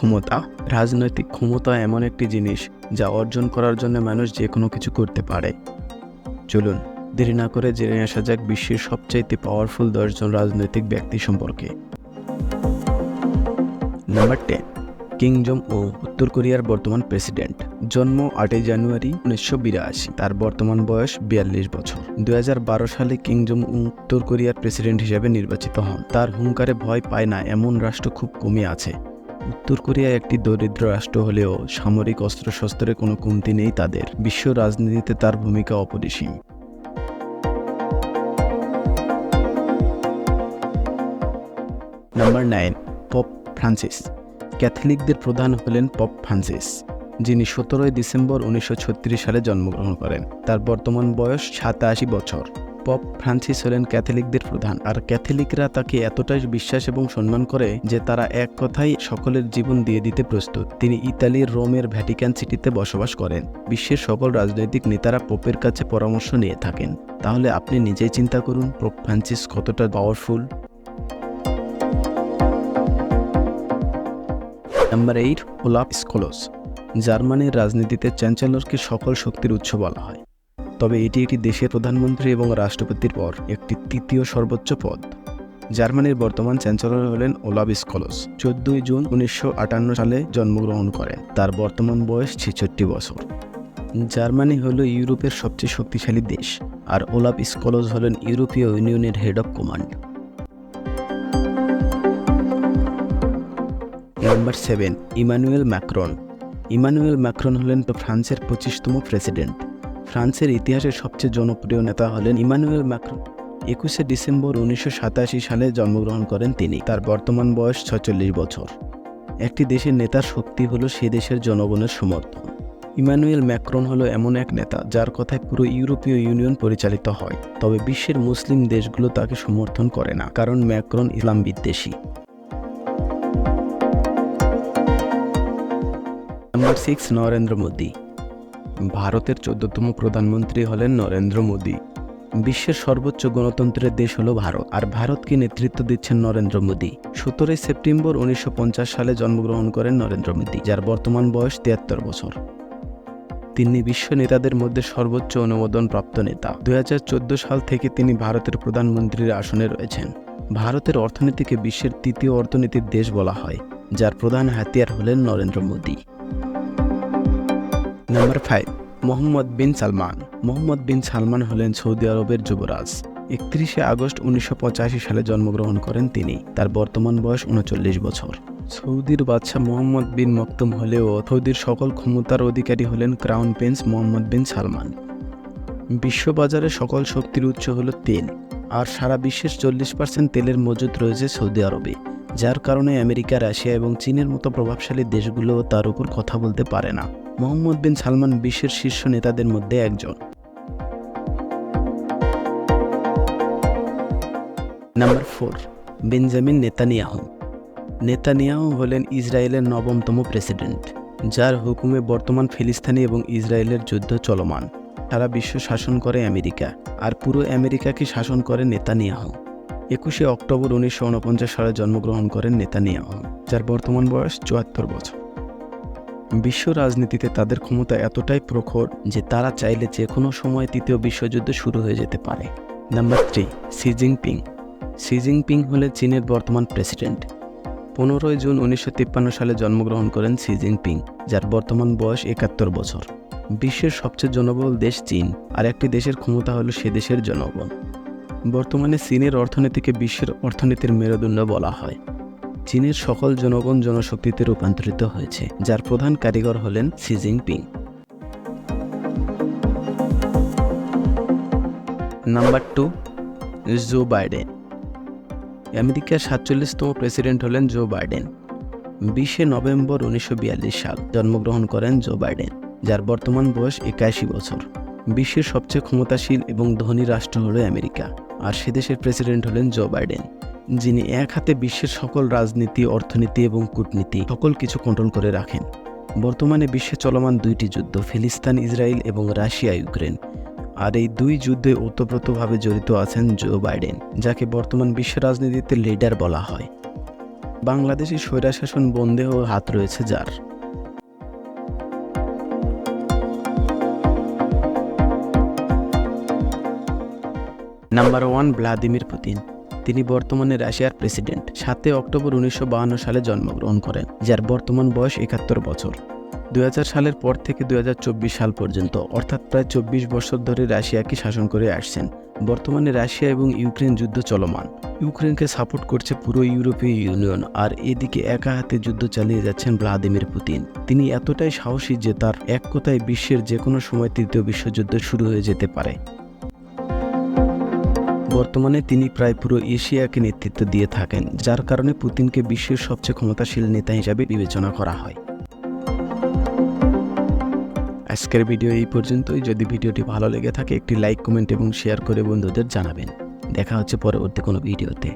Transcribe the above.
ক্ষমতা। রাজনৈতিক ক্ষমতা এমন একটি জিনিস যা অর্জন করার জন্য মানুষ যে কোনো কিছু করতে পারে। চলুন দেরি না করে জেনে আসা যাক বিশ্বের সবচাইতে পাওয়ারফুল 10 জন রাজনৈতিক ব্যক্তি সম্পর্কে। নাম্বার 10, কিং জং উন, উত্তর কোরিয়ার বর্তমান প্রেসিডেন্ট। জন্ম 8 জানুয়ারি 1982, তার বর্তমান বয়স 42 বছর। 2012 সালে কিং জং উন উত্তর কোরিয়ার প্রেসিডেন্ট হিসেবে নির্বাচিত হন। তার হুঙ্কারে ভয় পায় না এমন রাষ্ট্র খুব কমই আছে। উত্তর কোরিয়া একটি দরিদ্র রাষ্ট্র হলেও সামরিক অস্ত্রশস্ত্রের কোনো কমতি নেই তাদের। বিশ্ব রাজনীতিতে তার ভূমিকা অপরিসীম। Number 9, pop Francis. ক্যাথলিকদের প্রধান হলেন পপ ফ্রান্সিস, যিনি 17 ডিসেম্বর 1936 সালে জন্মগ্রহণ করেন। তার বর্তমান বয়স 87 বছর। পপ ফ্রান্সিস হলেন ক্যাথলিকদের প্রধান, আর ক্যাথলিকরা তাকে এতটাই বিশ্বাস এবং সম্মান করে যে তারা এক কথায় সকলের জীবন দিয়ে দিতে প্রস্তুত। তিনি ইতালির রোমের ভ্যাটিকান সিটিতে বসবাস করেন। বিশ্বের সকল রাজনৈতিক নেতারা পোপের কাছে পরামর্শ নিয়ে থাকেন। তাহলে আপনি নিজেই চিন্তা করুন পপ ফ্রান্সিস কতটা পাওয়ারফুল। Number 8, Olaf squalls. জার্মানির রাজনীতিতে চ্যান্সেলরকে সকল শক্তির উৎস বলা হয়, তবে এটি একটি দেশের প্রধানমন্ত্রী এবং রাষ্ট্রপতির পর একটি তৃতীয় সর্বোচ্চ পদ। জার্মানির বর্তমান চ্যান্সেলর হলেন ওলাফ স্কলস। 14 জুন 1958 সালে জন্মগ্রহণ করেন। তার বর্তমান বয়স 66 বছর। জার্মানি হল ইউরোপের সবচেয়ে শক্তিশালী দেশ, আর ওলাফ স্কলস হলেন ইউরোপীয় ইউনিয়নের head of command. Number 7, Emmanuel Macron. Emmanuel Macron হলেন ফ্রান্সের 25তম প্রেসিডেন্ট। ফ্রান্সের ইতিহাসের সবচেয়ে জনপ্রিয় নেতা হলেন ইমানুয়েল ম্যাক্রন। 21 ডিসেম্বর 1987 সালে জন্মগ্রহণ করেন তিনি। তার বর্তমান বয়স 46 বছর। একটি দেশের নেতার শক্তি হলো সে দেশের জনগণের সমর্থন। ইমানুয়েল ম্যাক্রন হলো এমন এক নেতা যার কথায় পুরো ইউরোপীয় ইউনিয়ন পরিচালিত হয়, তবে বিশ্বের মুসলিম দেশগুলো তাকে সমর্থন করে না, কারণ ম্যাক্রন ইসলাম বিদ্বেষী। নাম্বার 6, নরেন্দ্র মোদী। ভারতের 14তম প্রধানমন্ত্রী হলেন নরেন্দ্র মোদী। বিশ্বের সর্বোচ্চ গণতন্ত্রের দেশ হলো ভারত, আর ভারতকে নেতৃত্ব দিচ্ছেন নরেন্দ্র মোদী। 17 সেপ্টেম্বর 1950 সালে জন্মগ্রহণ করেন নরেন্দ্র মোদী, যার বর্তমান বয়স 73 বছর। তিনি বিশ্ব নেতাদের মধ্যে সর্বোচ্চ অনুমোদন প্রাপ্ত নেতা। 2014 সাল থেকে তিনি ভারতের প্রধানমন্ত্রীর আসনে রয়েছেন। ভারতের অর্থনীতিকে বিশ্বের তৃতীয় অর্থনীতির দেশ বলা হয়, যার প্রধান হাতিয়ার হলেন নরেন্দ্র মোদী। নাম্বার 5, মোহাম্মদ বিন সালমান। মোহাম্মদ বিন সালমান হলেন সৌদি আরবের যুবরাজ। 31 আগস্ট 1985 সালে জন্মগ্রহণ করেন তিনি। তার বর্তমান বয়স 39 বছর। সৌদির বাদশাহ মোহাম্মদ বিন মকতুম হলেও সৌদির সকল ক্ষমতার অধিকারী হলেন ক্রাউন প্রিন্স মোহাম্মদ বিন সালমান। বিশ্ববাজারে সকল শক্তির উৎস হল তেল, আর সারা বিশ্বের 40% তেলের মজুদ রয়েছে সৌদি আরবে, যার কারণে আমেরিকা, রাশিয়া এবং চীনের মতো প্রভাবশালী দেশগুলো তার উপর কথা বলতে পারে না। মোহাম্মদ বিন সালমান বিশ্বের শীর্ষ নেতাদের মধ্যে একজন। Number 4, Benjamin Netanyahu. নেতানিয়াহু হলেন ইসরায়েলের 9তম প্রেসিডেন্ট, যার হুকুমে বর্তমান ফিলিস্তিনি এবং ইসরায়েলের যুদ্ধ চলমান। সারা বিশ্ব শাসন করে আমেরিকা, আর পুরো আমেরিকাকে শাসন করে নেতানিয়াহু। 21 অক্টোবর 1949 সালে জন্মগ্রহণ করেন নেতানিয়াহু, যার বর্তমান বয়স 74 বছর। বিশ্ব রাজনীতিতে তাদের ক্ষমতা এতটাই প্রখর যে তারা চাইলে যে কোনো সময় তৃতীয় বিশ্বযুদ্ধ শুরু হয়ে যেতে পারে। Number 3, Xi Jinping. Xi Jinping হলেন চীনের বর্তমান প্রেসিডেন্ট। 15 জুন 1953 সালে জন্মগ্রহণ করেন শি জিনপিং, যার বর্তমান বয়স 71 বছর। বিশ্বের সবচেয়ে জনবহুল দেশ চীন, আর একটি দেশের ক্ষমতা হলো সে দেশের জনগণ। বর্তমানে চীনের অর্থনীতিকে বিশ্বের অর্থনীতির মেরুদণ্ড বলা হয়। চীনের সকল জনগণ জনশক্তিতে রূপান্তরিত হয়েছে, যার প্রধান কারিগর হলেন Xi Jinping. Number 2, Joe Biden. আমেরিকার 47তম প্রেসিডেন্ট হলেন জো বাইডেন। 20 নভেম্বর 1942 সাল জন্মগ্রহণ করেন জো বাইডেন, যার বর্তমান বয়স 81 বছর। বিশ্বের সবচেয়ে ক্ষমতাশীল এবং ধনী রাষ্ট্র হল আমেরিকা, আর সে দেশের প্রেসিডেন্ট হলেন জো বাইডেন, যিনি এক হাতে বিশ্বের সকল রাজনীতি, অর্থনীতি এবং কূটনীতি সকল কিছু কন্ট্রোল করে রাখেন। বর্তমানে বিশ্বে চলমান 2টি যুদ্ধ, ফিলিস্তিন, ইসরায়েল এবং রাশিয়া, ইউক্রেন, আর এই 2 যুদ্ধে ওতপ্রোতভাবে জড়িত আছেন জো বাইডেন, যাকে বর্তমান বিশ্ব রাজনীতিতে লিডার বলা হয়। বাংলাদেশে স্বৈরশাসন বন্ধেও হাত রয়েছে যার। Number 1, Vladimir Putin. তিনি বর্তমানে রাশিয়ার প্রেসিডেন্ট। 7 অক্টোবর 1952 সালে জন্মগ্রহণ করেন, যার বর্তমান বয়স 71 বছর। 2000 সালের পর থেকে 2024 সাল পর্যন্ত অর্থাৎ প্রায় 24 বছর ধরে রাশিয়াকে শাসন করে আসছেন। বর্তমানে রাশিয়া এবং ইউক্রেন যুদ্ধ চলমান। ইউক্রেনকে সাপোর্ট করছে পুরো ইউরোপীয় ইউনিয়ন, আর এদিকে একা হাতে যুদ্ধ চালিয়ে যাচ্ছেন ভ্লাদিমির পুতিন। তিনি এতটাই সাহসী যে তার এক কথায় বিশ্বের যে কোনো সময় তৃতীয় বিশ্বযুদ্ধ শুরু হয়ে যেতে পারে। বর্তমানে তিনি প্রায় পুরো এশিয়াকে নেতৃত্ব দিয়ে থাকেন, যার কারণে পুতিনকে বিশ্বের সবচেয়ে ক্ষমতাশীল নেতা হিসাবে বিবেচনা করা হয়। আজকের ভিডিও এই পর্যন্তই। যদি ভিডিওটি ভালো লেগে থাকে একটি লাইক, কমেন্ট এবং শেয়ার করে বন্ধুদের জানাবেন। দেখা হচ্ছে পরবর্তী কোনো ভিডিওতে।